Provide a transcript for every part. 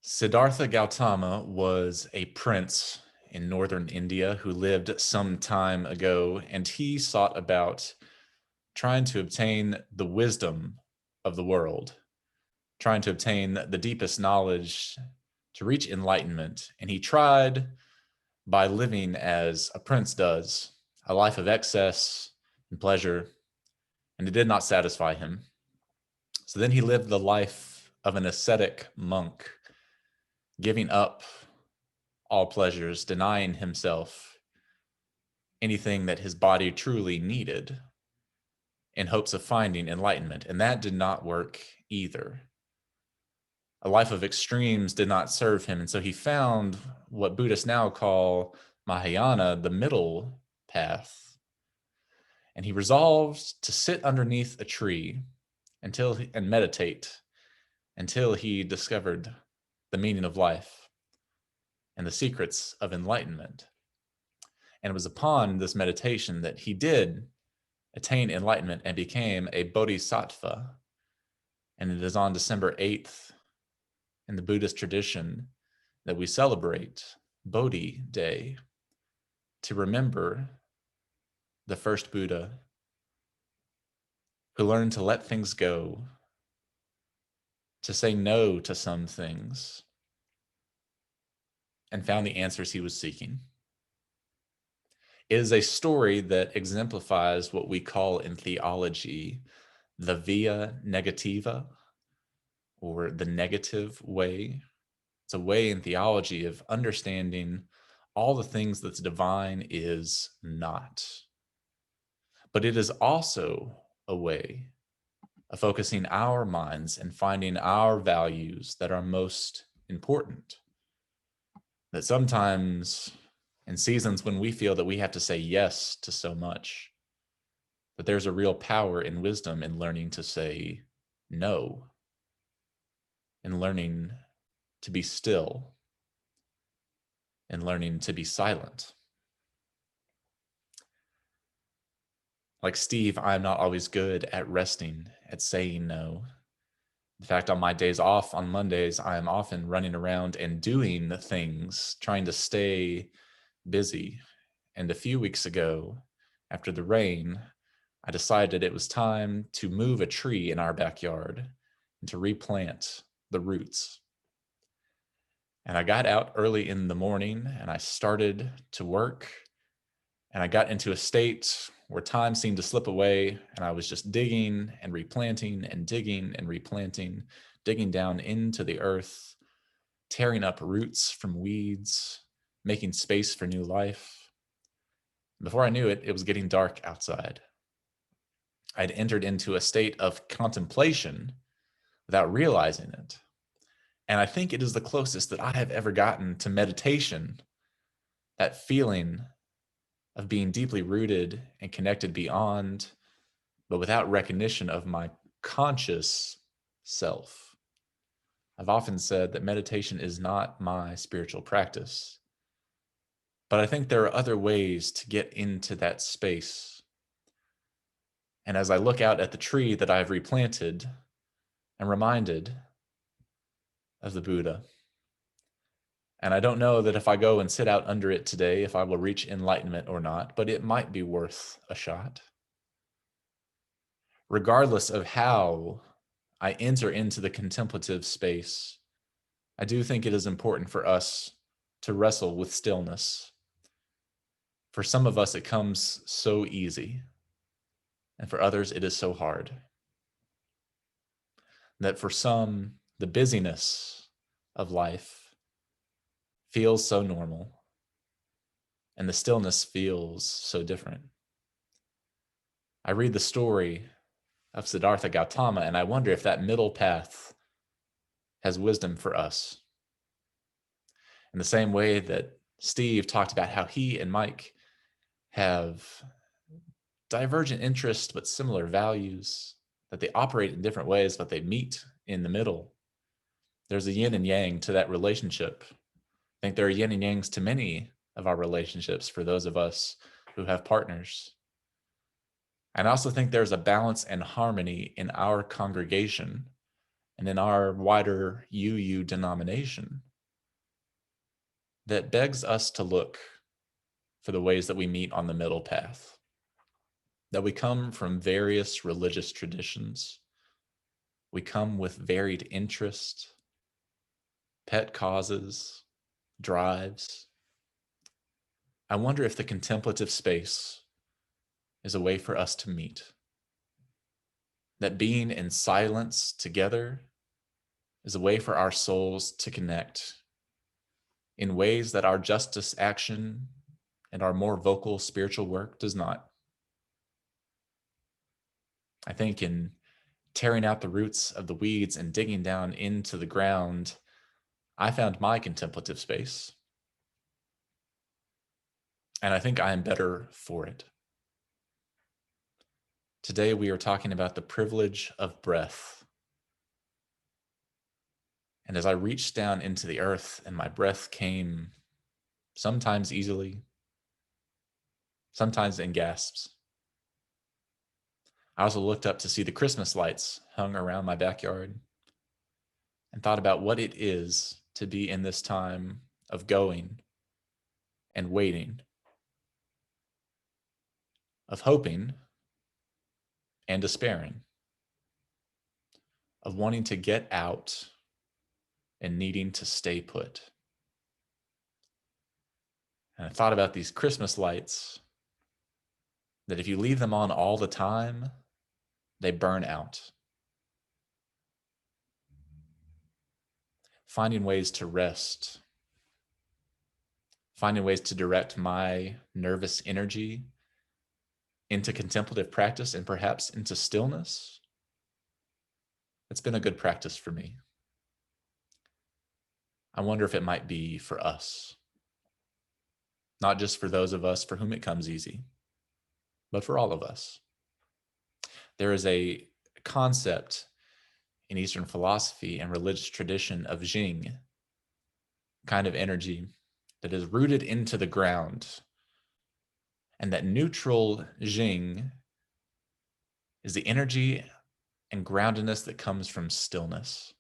Siddhartha Gautama was a prince in northern India who lived some time ago, and he sought about trying to obtain the wisdom of the world, trying to obtain the deepest knowledge to reach enlightenment. And he tried by living as a prince does, a life of excess and pleasure, and it did not satisfy him. So then he lived the life of an ascetic monk, giving up all pleasures, denying himself anything that his body truly needed in hopes of finding enlightenment. And that did not work either. A life of extremes did not serve him. And so he found what Buddhists now call Mahayana, the middle path. And he resolved to sit underneath a tree and meditate until he discovered the meaning of life and the secrets of enlightenment. And it was upon this meditation that he did attain enlightenment and became a bodhisattva. And it is on December 8th in the Buddhist tradition that we celebrate Bodhi Day to remember the first Buddha who learned to let things go, to say no to some things, and found the answers he was seeking. It is a story that exemplifies what we call in theology the via negativa, or the negative way. It's a way in theology of understanding all the things that's divine is not. But it is also a way of focusing our minds and finding our values that are most important. That sometimes in seasons when we feel that we have to say yes to so much, but there's a real power and wisdom in learning to say no, in learning to be still, in learning to be silent. Like Steve, I'm not always good at resting, at saying no. In fact, on my days off on Mondays, I am often running around and doing things, trying to stay busy. And a few weeks ago, after the rain, I decided it was time to move a tree in our backyard and to replant the roots. And I got out early in the morning and I started to work, and I got into a state where time seemed to slip away, and I was just digging and replanting and digging and replanting, digging down into the earth, tearing up roots from weeds, making space for new life. Before I knew it, it was getting dark outside. I'd entered into a state of contemplation without realizing it. And I think it is the closest that I have ever gotten to meditation, that feeling of being deeply rooted and connected beyond, but without recognition of my conscious self. I've often said that meditation is not my spiritual practice, but I think there are other ways to get into that space. And as I look out at the tree that I've replanted, I'm reminded of the Buddha. And I don't know that if I go and sit out under it today, if I will reach enlightenment or not, but it might be worth a shot. Regardless of how I enter into the contemplative space, I do think it is important for us to wrestle with stillness. For some of us, it comes so easy, and for others, it is so hard. That for some, the busyness of life feels so normal, and the stillness feels so different. I read the story of Siddhartha Gautama, and I wonder if that middle path has wisdom for us. In the same way that Steve talked about how he and Mike have divergent interests but similar values, that they operate in different ways, but they meet in the middle. There's a yin and yang to that relationship. I think there are yin and yangs to many of our relationships for those of us who have partners. And I also think there's a balance and harmony in our congregation and in our wider UU denomination that begs us to look for the ways that we meet on the middle path, that we come from various religious traditions. We come with varied interests, pet causes, drives. I wonder if the contemplative space is a way for us to meet. That being in silence together is a way for our souls to connect in ways that our justice action and our more vocal spiritual work does not. I think in tearing out the roots of the weeds and digging down into the ground, I found my contemplative space. And I think I am better for it. Today, we are talking about the privilege of breath. And as I reached down into the earth and my breath came sometimes easily, sometimes in gasps, I also looked up to see the Christmas lights hung around my backyard and thought about what it is to be in this time of going and waiting, of hoping and despairing, of wanting to get out and needing to stay put. And I thought about these Christmas lights that if you leave them on all the time, they burn out. Finding ways to rest, finding ways to direct my nervous energy into contemplative practice and perhaps into stillness, it's been a good practice for me. I wonder if it might be for us, not just for those of us for whom it comes easy, but for all of us. There is a concept in Eastern philosophy and religious tradition of Jing, kind of energy that is rooted into the ground. And that neutral Jing is the energy and groundedness that comes from stillness.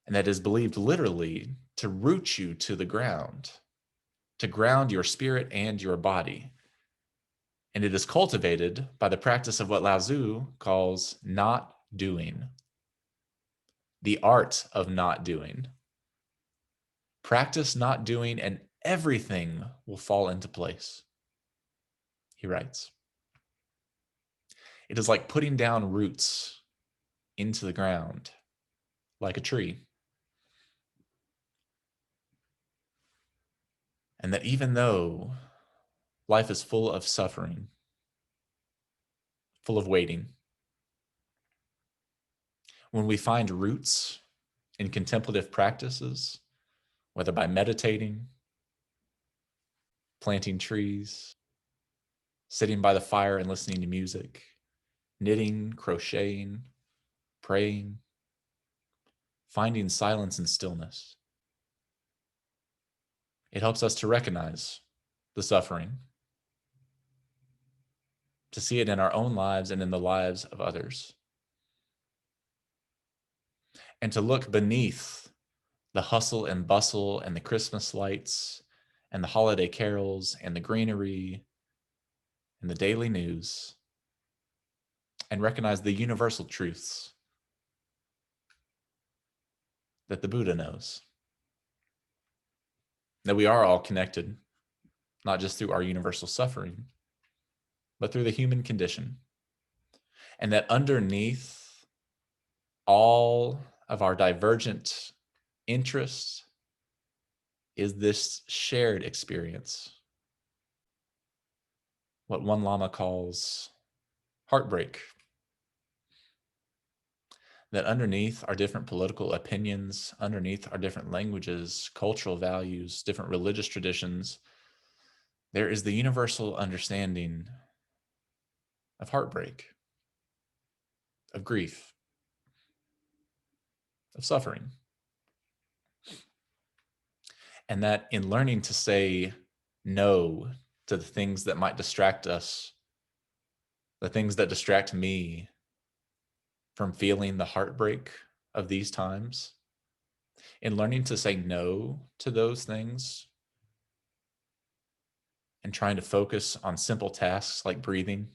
And that is believed literally to root you to the ground, to ground your spirit and your body. And it is cultivated by the practice of what Lao Tzu calls not doing, the art of not doing. Practice not doing, and everything will fall into place. He writes, it is like putting down roots into the ground, like a tree. And that even though life is full of suffering, full of waiting, when we find roots in contemplative practices, whether by meditating, planting trees, sitting by the fire and listening to music, knitting, crocheting, praying, finding silence and stillness, it helps us to recognize the suffering, to see it in our own lives and in the lives of others, and to look beneath the hustle and bustle and the Christmas lights and the holiday carols and the greenery and the daily news and recognize the universal truths that the Buddha knows. That we are all connected, not just through our universal suffering, but through the human condition. And that underneath all of our divergent interests is this shared experience, what one Lama calls heartbreak. That underneath our different political opinions, underneath our different languages, cultural values, different religious traditions, there is the universal understanding of heartbreak, of grief, of suffering. And that in learning to say no to the things that might distract us, the things that distract me, from feeling the heartbreak of these times, in learning to say no to those things and trying to focus on simple tasks like breathing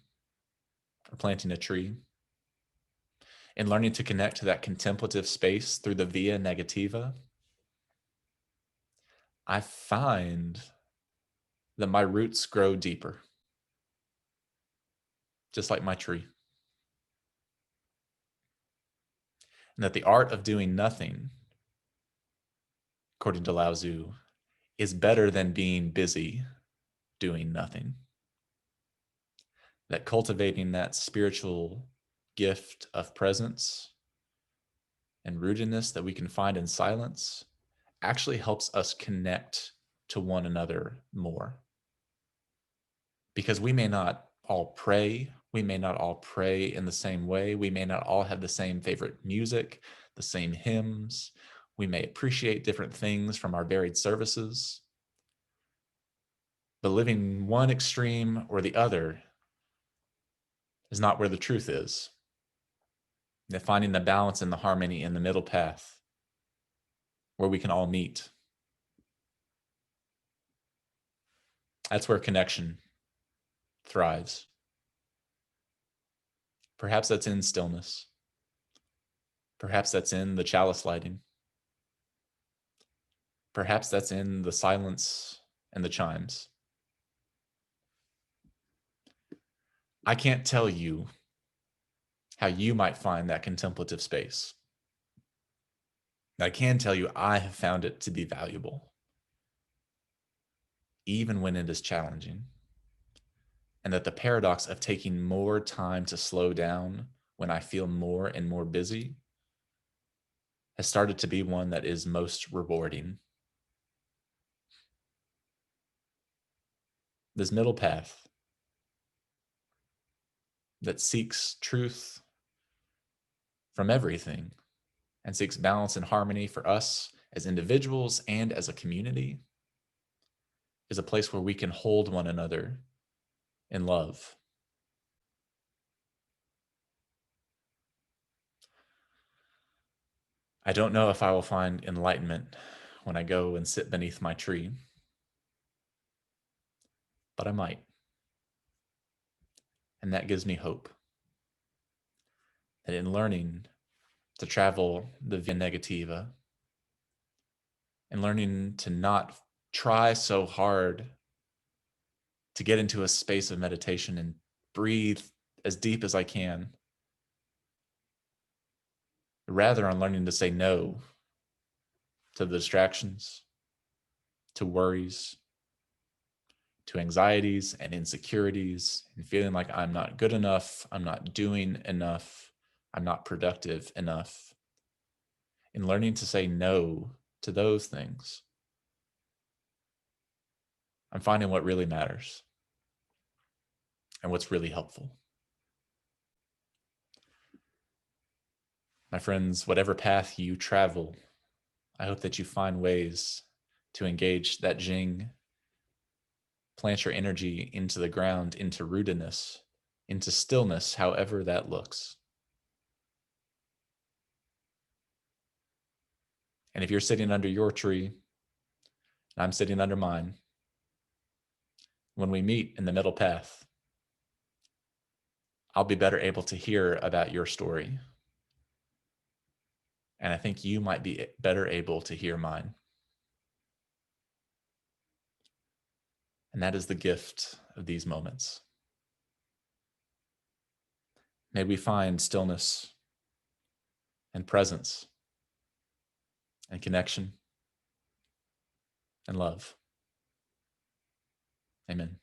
or planting a tree, and learning to connect to that contemplative space through the via negativa, I find that my roots grow deeper, just like my tree. And that the art of doing nothing, according to Lao Tzu, is better than being busy doing nothing. That cultivating that spiritual gift of presence and rootedness that we can find in silence actually helps us connect to one another more. Because we may not all pray, we may not all pray in the same way, we may not all have the same favorite music, the same hymns, we may appreciate different things from our varied services. But living one extreme or the other is not where the truth is. That finding the balance and the harmony in the middle path where we can all meet. That's where connection thrives. Perhaps that's in stillness. Perhaps that's in the chalice lighting. Perhaps that's in the silence and the chimes. I can't tell you how you might find that contemplative space. I can tell you I have found it to be valuable, even when it is challenging. And that the paradox of taking more time to slow down when I feel more and more busy has started to be one that is most rewarding. This middle path that seeks truth from everything and seeks balance and harmony for us as individuals and as a community is a place where we can hold one another in love. I don't know if I will find enlightenment when I go and sit beneath my tree, but I might. And that gives me hope that in learning to travel the via negativa and learning to not try so hard to get into a space of meditation and breathe as deep as I can, rather on learning to say no to the distractions, to worries, to anxieties and insecurities, and feeling like I'm not good enough, I'm not doing enough, I'm not productive enough. In learning to say no to those things, I'm finding what really matters and what's really helpful. My friends, whatever path you travel, I hope that you find ways to engage that Jing, plant your energy into the ground, into rootedness, into stillness, however that looks. And if you're sitting under your tree, and I'm sitting under mine, when we meet in the middle path, I'll be better able to hear about your story. And I think you might be better able to hear mine. And that is the gift of these moments. May we find stillness and presence and connection and love. Amen.